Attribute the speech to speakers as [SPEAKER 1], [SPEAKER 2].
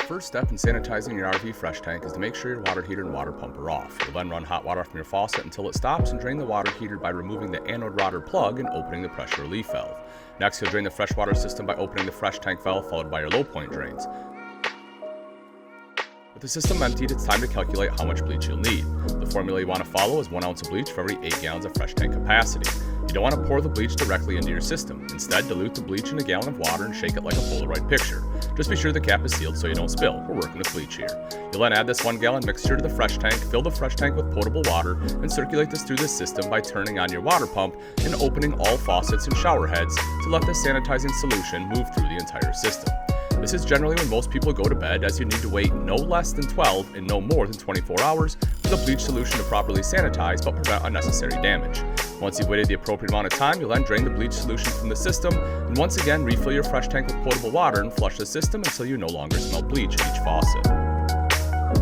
[SPEAKER 1] first step in sanitizing your RV fresh tank is to make sure your water heater and water pump are off. You'll then run hot water from your faucet until it stops and drain the water heater by removing the anode rotor plug and opening the pressure relief valve. Next, you'll drain the freshwater system by opening the fresh tank valve followed by your low point drains. With the system emptied, it's time to calculate how much bleach you'll need. The formula you want to follow is 1 ounce of bleach for every 8 gallons of fresh tank capacity. You don't want to pour the bleach directly into your system. Instead, dilute the bleach in a gallon of water and shake it like a Polaroid picture. Just be sure the cap is sealed so you don't spill. We're working with bleach here. You'll then add this 1 gallon mixture to the fresh tank, fill the fresh tank with potable water, and circulate this through the system by turning on your water pump and opening all faucets and shower heads to let the sanitizing solution move through the entire system. This is generally when most people go to bed, as you need to wait no less than 12 and no more than 24 hours for the bleach solution to properly sanitize but prevent unnecessary damage. Once you've waited the appropriate amount of time, you'll then drain the bleach solution from the system and once again refill your fresh tank with potable water and flush the system until you no longer smell bleach in each faucet.